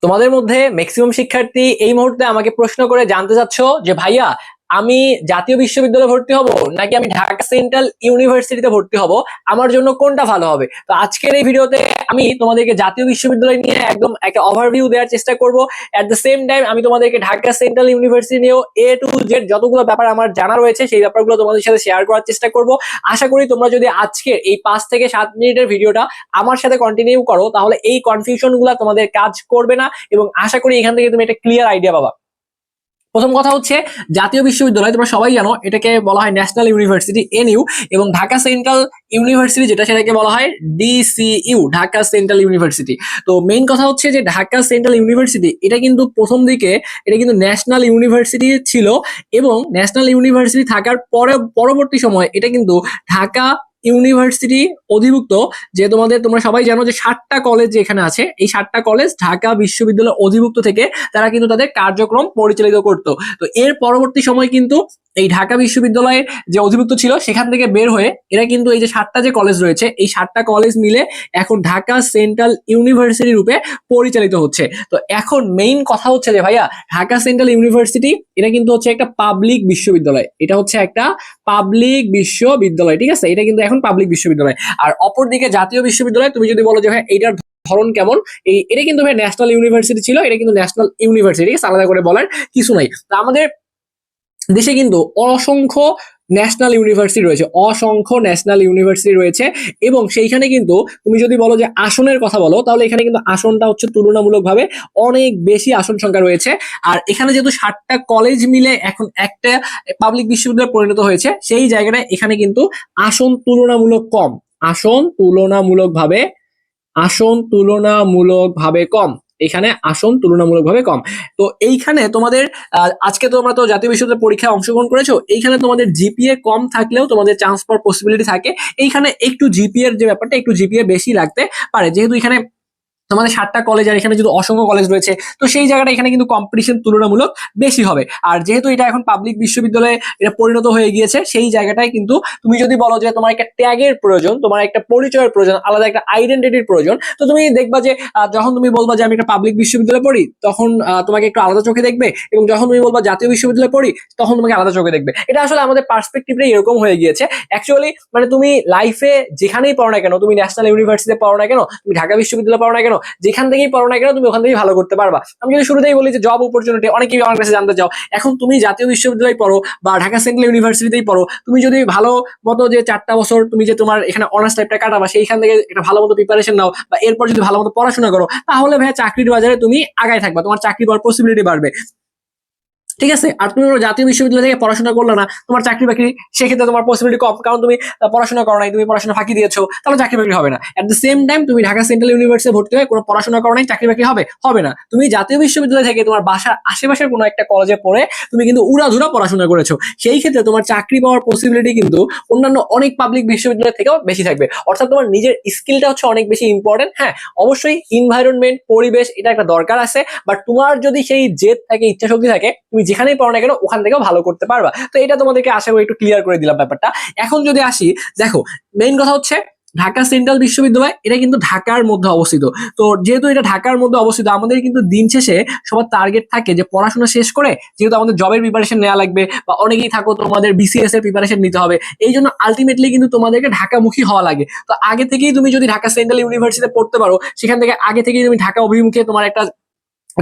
তোমাদের মধ্যে ম্যাক্সিমাম শিক্ষার্থী এই মুহূর্তে আমাকে প্রশ্ন করে জানতে চাচ্ছ যে ভাইয়া, আমি জাতীয় বিশ্ববিদ্যালয়ে ভর্তি হব নাকি আমি ঢাকা সেন্ট্রাল ইউনিভার্সিটিতে ভর্তি হব, আমার জন্য কোনটা ভালো হবে? তো আজকের এই ভিডিওতে আমি তোমাদেরকে জাতীয় বিশ্ববিদ্যালয় নিয়ে একদম একটা ওভারভিউ দেওয়ার চেষ্টা করব। এট দ্য সেম টাইম আমি তোমাদেরকে ঢাকা সেন্ট্রাল ইউনিভার্সিটি নিয়েও A to Z যতগুলো ব্যাপার আমার জানা রয়েছে সেই ব্যাপারগুলো তোমাদের সাথে শেয়ার করার চেষ্টা করব। আশা করি তোমরা যদি আজকের এই 5 থেকে 7 মিনিটের ভিডিওটা আমার সাথে কন্টিনিউ করো তাহলে এই কনফিউশন গুলা তোমাদের কাজ করবে না, এবং আশা করি এখান থেকে তুমি একটা ক্লিয়ার আইডিয়া পাবা। প্রথম কথা হচ্ছে, জাতীয় বিশ্ববিদ্যালয় তোমরা সবাই জানো এটাকে বলা হয় ন্যাশনাল ইউনিভার্সিটি এনইউ, এবং ঢাকা সেন্ট্রাল ইউনিভার্সিটি যেটা সেটাকে বলা হয় DCU, ঢাকা সেন্ট্রাল ইউনিভার্সিটি। তো মেইন কথা হচ্ছে যে ঢাকা সেন্ট্রাল ইউনিভার্সিটি এটা কিন্তু প্রথম দিকে এটা কিন্তু ন্যাশনাল ইউনিভার্সিটি ছিল, এবং ন্যাশনাল ইউনিভার্সিটি থাকার পরে পরবর্তী সময় এটা কিন্তু ঢাকা ইউনিভার্সিটি অধিভুক্ত। যে তোমরা সবাই জানো যে 7টা কলেজ যেখানে আছে, এই 7টা কলেজ ঢাকা বিশ্ববিদ্যালয়ের অধিভুক্ত থেকে তারা কিন্তু তাদের কার্যক্রম পরিচালিত করতো। তো এর পরবর্তী সময় কিন্তু এই ঢাকা বিশ্ববিদ্যালয়ের যে অধিভুক্ত ছিল সেখান থেকে বের হয়ে এরা কিন্তু এই যে 7টা যে কলেজ রয়েছে এই 7টা কলেজ মিলে এখন ঢাকা সেন্ট্রাল ইউনিভার্সিটি রূপে পরিচালিত হচ্ছে। তো এখন মেইন কথা হচ্ছে যে ভাইয়া, ঢাকা সেন্ট্রাল ইউনিভার্সিটি এটা কিন্তু হচ্ছে একটা পাবলিক বিশ্ববিদ্যালয়, এটা হচ্ছে একটা পাবলিক বিশ্ববিদ্যালয়, ঠিক আছে? এটা কিন্তু এখন পাবলিক বিশ্ববিদ্যালয়। আর অপরদিকে জাতীয় বিশ্ববিদ্যালয় তুমি যদি বলো যে ভাই এইটার ধরন কেমন, এটা কিন্তু ভাই ন্যাশনাল ইউনিভার্সিটি ছিল, এটা কিন্তু ন্যাশনাল ইউনিভার্সিটি, আলাদা করে বলার কিছু নাই। তো আমাদের দেশে কিন্তু অসংখ্য ন্যাশনাল ইউনিভার্সিটি রয়েছে, অসংখ্য ন্যাশনাল ইউনিভার্সিটি রয়েছে, এবং সেইখানে কিন্তু তুমি যদি বলো যে আসনের কথা বলো তাহলে এখানে কিন্তু আসনটা হচ্ছে তুলনামূলকভাবে অনেক বেশি আসন সংখ্যা রয়েছে। আর এখানে যেহেতু 7টা কলেজ মিলে এখন একটা পাবলিক বিশ্ববিদ্যালয় পরিণত হয়েছে, সেই জায়গাটায় এখানে কিন্তু আসন তুলনামূলক কম, আসন তুলনামূলকভাবে আসন তুলনামূলকভাবে কম, এখানে আসন তুলনামূলকভাবে কম। তো এইখানে তোমাদের আজকে তোমরা তো জাতীয় বিশ্ববিদ্যালয় পরীক্ষায় অংশগ্রহণ করেছো, এইখানে তোমাদের জিপিএ কম থাকলেও তোমাদের চান্স পাওয়ার পসিবিলিটি থাকে। এইখানে একটু জিপিএর যে ব্যাপারটা, একটু জিপিএ বেশি লাগতে পারে, যেহেতু এখানে তোমাদের 7টা কলেজ আর এখানে যদি অসংখ্য কলেজ রয়েছে, তো সেই জায়গাটা এখানে কিন্তু কম্পিটিশন তুলনামূলক বেশি হবে। আর যেহেতু এটা এখন পাবলিক বিশ্ববিদ্যালয়ে এটা পরিণত হয়ে গিয়েছে, সেই জায়গাটায় কিন্তু তুমি যদি বলো যে তোমার একটা ট্যাগের প্রয়োজন, তোমার একটা পরিচয়ের প্রয়োজন, আলাদা একটা আইডেন্টিটির প্রয়োজন, তো তুমি দেখবা যে যখন তুমি বলবা যে আমি একটা পাবলিক বিশ্ববিদ্যালয়ে পড়ি তখন তোমাকে একটু আলাদা চোখে দেখবে, এবং যখন তুমি বলবা জাতীয় বিশ্ববিদ্যালয়ে পড়ি তখন তোমাকে আলাদা চোখে দেখবে। এটা আসলে আমাদের পার্সপেক্টিভটাই এরকম হয়ে গিয়েছে অ্যাকচুয়ালি। মানে তুমি লাইফে যেখানেই পড়ো না কেন, তুমি ন্যাশনাল ইউনিভার্সিটিতে পড়ো না কেন, তুমি ঢাকা বিশ্ববিদ্যালয়ে পড়ো না কেন, যেখান থেকেই পড়ো না কেন তুমি ওখান থেকেই ভালো করতে পারবা। আমি যদি শুরুতেই বলি যে জব অপরচুনিটি, অনেকেই আমার কাছে জানতে চাও, এখন তুমি জাতীয় বিশ্ববিদ্যালয়ে পড়ো বা ঢাকা সেন্ট্রাল ইউনিভার্সিটিতেই পড়ো, তুমি যদি ভালো মতো যে 4টা বছর তুমি যে তোমার এখানে অনার্স টাইপটা কাটাবা সেইখান থেকে একটা ভালো মতো প্রিপারেশন নাও, বা এরপর যদি ভালো মতো পড়াশোনা করো, তাহলে ভাই চাকরির বাজারে তুমি আগায় থাকবা, তোমার চাকরি পাওয়ার পসিবিলিটি বাড়বে, ঠিক আছে? আর তুমি জাতীয় বিশ্ববিদ্যালয় থেকে পড়াশোনা করলে না, তোমার চাকরি বাকরি সেক্ষেত্রে তোমার পসিবিলিটি কম, কারণ তুমি পড়াশোনা করো নাই, তুমি পড়াশোনা ফাঁকি দিয়েছো, তাহলে চাকরি বাকরি হবে না। এট দ্য সেম টাইম তুমি ঢাকা সেন্ট্রাল ইউনিভার্সিটি ভর্তি হয়ে কোনো পড়াশোনা করো নাই, চাকরি বাকরি হবে হবে না। তুমি জাতীয় বিশ্ববিদ্যালয় থেকে তোমার বাসার আশেপাশের কোনো একটা কলেজে পড়ে তুমি কিন্তু উড়াধুরা পড়াশোনা করেছো, সেই ক্ষেত্রে তোমার চাকরি পাওয়ার পসিবিলিটি কিন্তু অন্যান্য অনেক পাবলিক বিশ্ববিদ্যালয় থেকেও বেশি থাকবে। অর্থাৎ তোমার নিজের স্কিলটা হচ্ছে অনেক বেশি ইম্পর্টেন্ট। হ্যাঁ, অবশ্যই এনভায়রনমেন্ট, পরিবেশ এটা একটা দরকার আছে, বাট তোমার যদি সেই জেদ থাকে, ইচ্ছা শক্তি থাকে, তুমি যেখানেই পড়ো না কেন ওখান থেকেও ভালো করতে পারবা। তো এটা তোমাদেরকে আশা করি একটু ক্লিয়ার করে দিলাম ব্যাপারটা। এখন যদি আসি, দেখো মেইন কথা হচ্ছে ঢাকা সেন্ট্রাল বিশ্ববিদ্যালয় এটা কিন্তু ঢাকার মধ্যে অবস্থিত। তো যেহেতু এটা ঢাকার মধ্যে অবস্থিত, আমাদের কিন্তু দিন শেষে সবার টার্গেট থাকে যে পড়াশোনা শেষ করে, যেহেতু আমাদের জবের প্রিপারেশন নেওয়া লাগবে, বা অনেকেই থাকো তোমাদের বিসিএস এর প্রিপারেশন নিতে হবে, এই জন্য আলটিমেটলি কিন্তু তোমাদেরকে ঢাকামুখী হওয়া লাগে। তো আগে থেকেই তুমি যদি ঢাকা সেন্ট্রাল ইউনিভার্সিটিতে পড়তে পারো, সেখান থেকে আগে থেকেই তুমি ঢাকা অভিমুখে তোমার একটা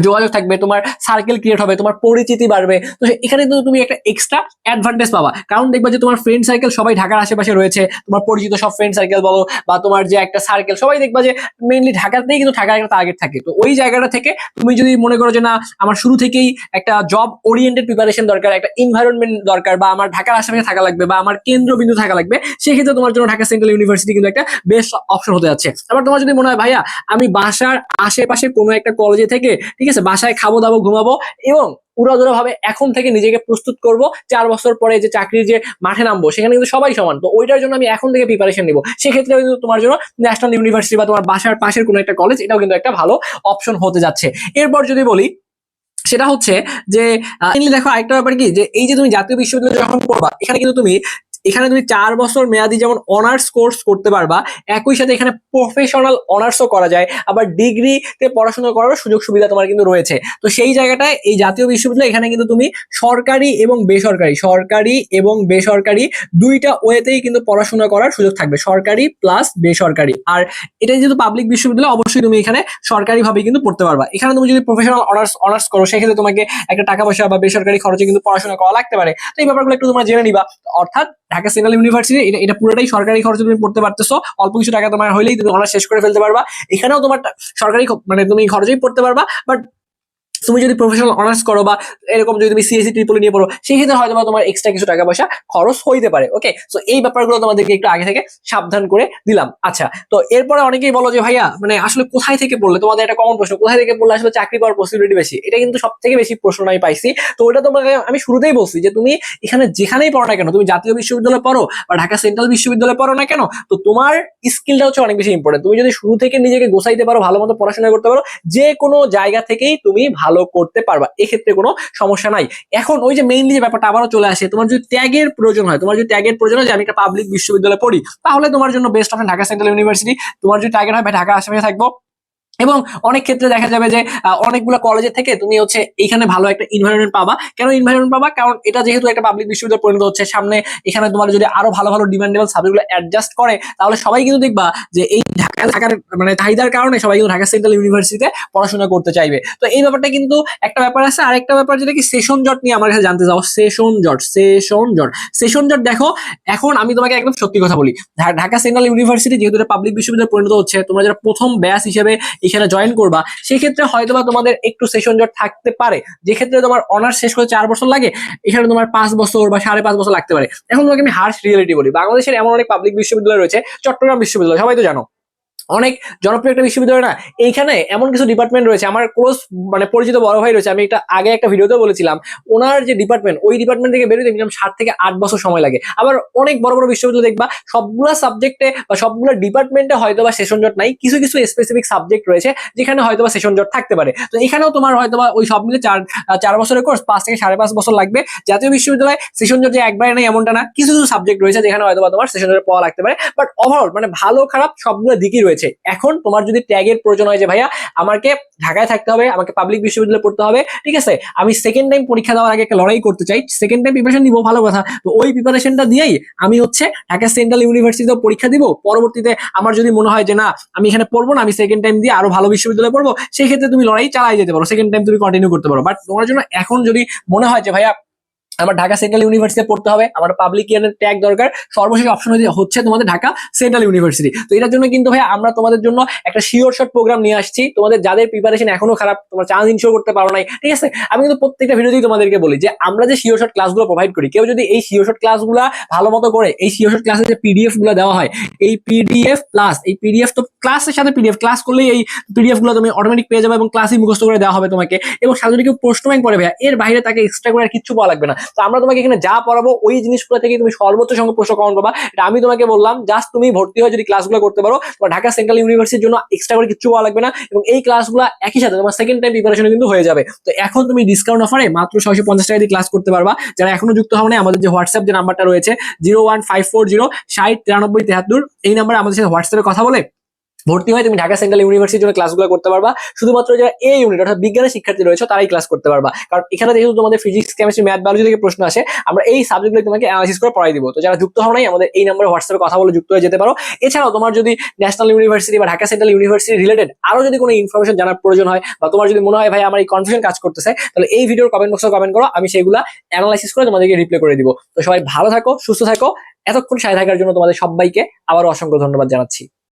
যোগাযোগ থাকবে, তোমার সার্কেল ক্রিয়েট হবে, তোমার পরিচিতি বাড়বে। তো এখানে কিন্তু তুমি একটা এক্সট্রা অ্যাডভান্টেজ পাবা, কারণ দেখবা যে তোমার ফ্রেন্ড সার্কেল সবাই ঢাকার আশেপাশে রয়েছে, তোমার পরিচিত সব ফ্রেন্ড সার্কেল বলো বা তোমার যে একটা সার্কেল সবাই দেখবা যে মেইনলি ঢাকাতেই কিন্তু ঢাকার একটা টার্গেট থাকে। তো ওই জায়গাটা থেকে তুমি যদি মনে করো যে না, আমার শুরু থেকেই একটা জব ওরিয়েন্টেড প্রিপারেশন দরকার, একটা এনভায়রনমেন্ট দরকার, বা আমার ঢাকার আশেপাশে থাকা লাগবে, বা আমার কেন্দ্রবিন্দু থাকা লাগবে, সেক্ষেত্রে তোমার জন্য ঢাকা সেন্ট্রাল ইউনিভার্সিটি কিন্তু একটা বেস্ট অপশন হতে যাচ্ছে। আবার তোমার যদি মনে হয় ভাইয়া আমি বাসার আশেপাশে কোনো একটা কলেজে থেকে, ঠিক আছে, বাসায় খাবো দাবো ঘুমাবো এবং উড়াধুরা ভাবে এখন থেকে নিজেকে প্রস্তুত করব 4 বছর পরে যে চাকরির যে মাঠে নামবো সেখানে কিন্তু সবাই সমান, তো ওইটার জন্য আমি এখন থেকে প্রিপারেশন নিবো, সেক্ষেত্রে কিন্তু তোমার জন্য ন্যাশনাল ইউনিভার্সিটি বা তোমার বাসার পাশের কোনো একটা কলেজ এটাও কিন্তু একটা ভালো অপশন হতে যাচ্ছে। এরপর যদি বলি সেটা হচ্ছে যে দেখো আরেকটা ব্যাপার কি, যে এই যে তুমি জাতীয় বিশ্ববিদ্যালয়ে যখন পড়বা, এখানে কিন্তু তুমি এখানে তুমি 4 বছর মেয়াদি যেমন অনার্স কোর্স করতে পারবা, একই সাথে এখানে প্রফেশনাল অনার্সও করা যায়, আবার ডিগ্রিতে পড়াশোনা করার সুযোগ সুবিধা তোমার কিন্তু রয়েছে। তো সেই জায়গাটায় এই জাতীয় বিশ্ববিদ্যালয় এখানে কিন্তু তুমি সরকারি এবং বেসরকারি দুইটা ওয়েতেই কিন্তু পড়াশোনা করার সুযোগ থাকবে, সরকারি প্লাস বেসরকারি। আর এটা যেহেতু পাবলিক বিশ্ববিদ্যালয়, অবশ্যই তুমি এখানে সরকারি ভাবে কিন্তু পড়তে পারবা। এখানে তুমি যদি প্রফেশনাল অনার্স করো, সেক্ষেত্রে তোমাকে একটা টাকা পয়সা বা বেসরকারি খরচে কিন্তু পড়াশোনা করা লাগতে পারে। তো এই ব্যাপারগুলো একটু তোমরা জেনে নিবা। অর্থাৎ ঢাকা সেন্ট্রাল ইউনিভার্সিটি এটা পুরোটাই সরকারি খরচে তুমি পড়তে পারতেছো, অল্প কিছু টাকা তোমার হইলেই তুমি অনার্স শেষ করে ফেলতে পারবা। এখানেও তোমার সরকারি মানে তুমি খরচেই পড়তে পারবা, বাট তুমি যদি প্রফেশনাল অনার্স করো বা এরকম যদি তুমি সিএসসি ট্রিপল নিয়ে পড়ো, সেই ক্ষেত্রে হয়তো তোমার এক্সট্রা কিছু টাকা পয়সা খরচ হইতে পারে। ওকে, সো এই ব্যাপারগুলো তোমাদেরকে একটু আগে থেকে সাবধান করে দিলাম। আচ্ছা, তো এরপরে অনেকেই বলো যে ভাইয়া মানে আসলে কোথায় থেকে পড়লে, তোমাদের একটা কমন প্রশ্ন, কোথায় থেকে পড়লে আসলে চাকরি পাওয়ার পসিবিলিটি বেশি? এটা কিন্তু সব থেকে বেশি প্রশ্ন আমি পাইছি। তো ওটা তোমাকে আমি শুরুতেই বলছি যে তুমি এখানে যেখানেই পড়ো না কেন, তুমি জাতীয় বিশ্ববিদ্যালয়ে পড়ো বা ঢাকা সেন্ট্রাল বিশ্ববিদ্যালয়ে পড়ো না কেন, তো তোমার স্কিলটা হচ্ছে অনেক বেশি ইম্পর্টেন্ট। তুমি যদি শুরু থেকে নিজেকে গোছাইতে পারো, ভালো মতো পড়াশোনা করতে পারো, যে কোনো জায়গা থেকেই তুমি ভালো করতে পারবা, এক্ষেত্রে কোনো সমস্যা নাই। এখন ওই যে মেইনলি যে ব্যাপারটা আবারও চলে আসে, তোমার যদি ত্যাগের প্রয়োজন হয়, যে আমি একটা পাবলিক বিশ্ববিদ্যালয়ে পড়ি, তাহলে তোমার জন্য best option Dhaka central university. তোমার যদি টার্গেট হয় ঢাকার আশেপাশে থাকবো, এবং অনেক ক্ষেত্রে দেখা যাবে যে অনেকগুলো কলেজের থেকে তুমি হচ্ছে এইখানে ভালো একটা ইনভায়রনমেন্ট পাবা। কেন ইনভায়রনমেন্ট পাবা? কারণ এটা যেহেতু একটা পাবলিক বিশ্ববিদ্যালয় পরিণত হচ্ছে, সামনে এখানে তোমার যদি আরো ভালো ভালো ডিমান্ডেবল সাবজেক্টগুলো অ্যাডজাস্ট করে, তাহলে সবাই কিন্তু দেখবা যে এই ঢাকার মানে চাহিদার কারণে সবাই কিন্তু ঢাকা সেন্ট্রাল ইউনিভার্সিটিতে পড়াশোনা করতে চাইবে। তো এই ব্যাপারটা কিন্তু একটা ব্যাপার আছে। আর একটা ব্যাপার যেটা কি সেশন জট নিয়ে আমার কাছে জানতে চাও, সেশন জট দেখো, এখন আমি তোমাকে একদম সত্যি কথা বলি, ঢাকা সেন্ট্রাল ইউনিভার্সিটি যেহেতু একটা পাবলিক বিশ্ববিদ্যালয় পরিণত হচ্ছে, তোমরা যারা প্রথম ব্যাচ হিসেবে এখানে জয়েন করবা, সেক্ষেত্রে হয়তোবা তোমাদের একটু সেশন জট থাকতে পারে। যে ক্ষেত্রে তোমার অনার্স শেষ করতে 4 বছর লাগে, এখানে তোমার 5 বছর বা 5.5 বছর লাগতে পারে। এখন তোমাকে আমি হার্শ রিয়েলিটি বলি, বাংলাদেশের এমন অনেক পাবলিক বিশ্ববিদ্যালয় রয়েছে, চট্টগ্রাম বিশ্ববিদ্যালয় সবাই তো জানো, অনেক জনপ্রিয় একটা বিশ্ববিদ্যালয় না? এইখানে এমন কিছু ডিপার্টমেন্ট রয়েছে, আমার ক্লোজ মানে পরিচিত বড় ভাই রয়েছে, আমি এটা আগে একটা ভিডিওতে বলেছিলাম, ওনার যে ডিপার্টমেন্ট, ওই ডিপার্টমেন্ট থেকে বেরোতে মিনিমাম 7 থেকে 8 বছর সময় লাগে। আবার অনেক বড় বড় বিশ্ববিদ্যালয় দেখবা সবগুলা সাবজেক্টে বা সবগুলা ডিপার্টমেন্টে হয়তো বা সেশন জট নাই, কিছু কিছু স্পেসিফিক সাবজেক্ট রয়েছে যেখানে হয়তো বা সেশন জট থাকতে পারে। তো এখানেও তোমার হয়তো বা ওই সব মিলে 4 বছরের কোর্স 5 থেকে 5.5 বছর লাগবে। জাতীয় বিশ্ববিদ্যালয় সেশন জট যে একবারে নেই এমনটা না, কিছু কিছু সাবজেক্ট রয়েছে যেখানে হয়তো বা তোমার সেশন জট পড়া লাগতে পারে, বাট ওভারঅল মানে ভালো খারাপ সবগুলো দিকই রয়েছে। এখন তোমার যদি ট্যাগের প্রয়োজন হয় যে ভাইয়া আমাকে ঢাকায় থাকতে হবে, আমাকে পাবলিক বিশ্ববিদ্যালয়ে পড়তে হবে, ঠিক আছে, আমি সেকেন্ড টাইম পরীক্ষা দেওয়ার আগে একটা লড়াই করতে চাই, সেকেন্ড টাইম প্রিপারেশন দিব, ভালো কথা। তো ওই প্রিপারেশনটা দিয়েই আমি হচ্ছে ঢাকা সেন্ট্রাল ইউনিভার্সিটিতে পরীক্ষা দিব। পরবর্তীতে আমার যদি মনে হয় যে না আমি এখানে পড়বো না, আমি সেকেন্ড টাইম দিয়ে আরো ভালো বিশ্ববিদ্যালয়ে পড়বো, সেই ক্ষেত্রে তুমি লড়াই চালাই যেতে পারো, সেকেন্ড টাইম তুমি কন্টিনিউ করতে পারো। বাট তোমার জন্য এখন যদি মনে হয় যে ভাইয়া আমার ঢাকা সেন্ট্রাল ইউনিভার্সিটিতে পড়তে হবে, আমার পাবলিক ইয়ারের ট্যাগ দরকার, সর্বশেষ অপশন হচ্ছে তোমাদের ঢাকা সেন্ট্রাল ইউনিভার্সিটি। তো এটার জন্য কিন্তু ভাই আমরা তোমাদের জন্য একটা শিওর শট প্রোগ্রাম নিয়ে আসছি। তোমাদের যাদের প্রিপারেশন এখনো খারাপ, তোমরা চান্স ইনশিওর করতে পারো নাই, ঠিক আছে, আমি কিন্তু প্রত্যেকটা ভিডিওতেই তোমাদেরকে বলি যে আমরা যে শিওর শট ক্লাসগুলো প্রোভাইড করি, কেউ যদি এই শিওর শট ক্লাসগুলো ভালো মতো করে, এই শিওর শট ক্লাসের যে পিডিএফ গুলো দেওয়া হয়, এই পিডিএফ প্লাস এই পিডিএফ, তো ক্লাসের সাথে পিডিএফ ক্লাস করলেই এই পিডিএফ গুলো তুমি অটোমেটিক পেয়ে যাবে এবং ক্লাসই মুখস্থ করে দেওয়া হবে তোমাকে। এবং সাথে যদি কেউ প্রশ্ন ব্যাংক পড়ে ভাইয়া, এর বাইরে তাকে এক্সট্রা করে আর কিচ্ছু পাওয়া লাগবে না। তো আমরা তোমাকে এখানে যা পড়াবো ওই জিনিসগুলো থেকে তুমি সর্বোচ্চ সংখ্যক প্রশ্ন কমন পাবা। এটা আমি তোমাকে বললাম, জাস্ট তুমি ভর্তি হয়ে যদি ক্লাসগুলো করতে পারো, তোমার ঢাকা সেন্ট্রাল ইউনিভার্সিটির জন্য এক্সট্রা করে কিছু পাওয়া লাগবে না, এবং এই ক্লাসগুলো একই সাথে তোমার সেকেন্ড টাইম প্রিপারেশন কিন্তু হয়ে যাবে। তো এখন তুমি ডিসকাউন্ট অফারে মাত্র 650 টাকা দিয়ে ক্লাস করতে পারবা। যারা এখনো যুক্ত হও না, আমাদের যে হোয়াটসঅ্যাপ যে নাম্বারটা রয়েছে 01540609373, এই নাম্বারে আমাদের সাথে হোয়াটসঅ্যাপে কথা বলে ভর্তি হয় তুমি ঢাকা সেন্ট্রাল ইউনিভার্সিটির জন্য ক্লাসগুলো করতে পারবা। শুধুমাত্র যারা এই ইউনিট অর্থাৎ বিজ্ঞানের শিক্ষার্থী রয়েছে তারাই ক্লাস করতে পারবা, কারণ এখানে যেহেতু তোমাদের ফিজিক্স কেমিস্ট্রি ম্যাথ বায়োলজি থেকে প্রশ্ন আসে, আমরা এই সাবজেক্টগুলো তোমাকে অ্যানালাইসিস করে পড়াই দিব। তো যারা যুক্ত হও নাই, আমাদের এই নাম্বারে হোয়াটসঅ্যাপে কথা বলে যুক্ত হয়ে যেতে পারো। এছাড়াও তোমার যদি ন্যাশনাল ইউনিভার্সিটি বা ঢাকা সেন্ট্রাল ইউনিভার্সিটি রিলেটেড আরো যদি কোনো ইনফরমেশন জানার প্রয়োজন হয়, বা তোমার যদি মনে হয় ভাই আমার এই কনফিউশন কাজ করতেছে, তাহলে এই ভিডিওর কমেন্ট বক্সে কমেন্ট করো, আমি সেগুলো অ্যানালাইসিস করে তোমাদেরকে রিপ্লাই করে দিব। তো সবাই ভালো থাকো, সুস্থ থাকো, এতক্ষণ সাথে থাকার জন্য তোমাদের সবাইকে আবারও অসংখ্য ধন্যবাদ জানাচ্ছি।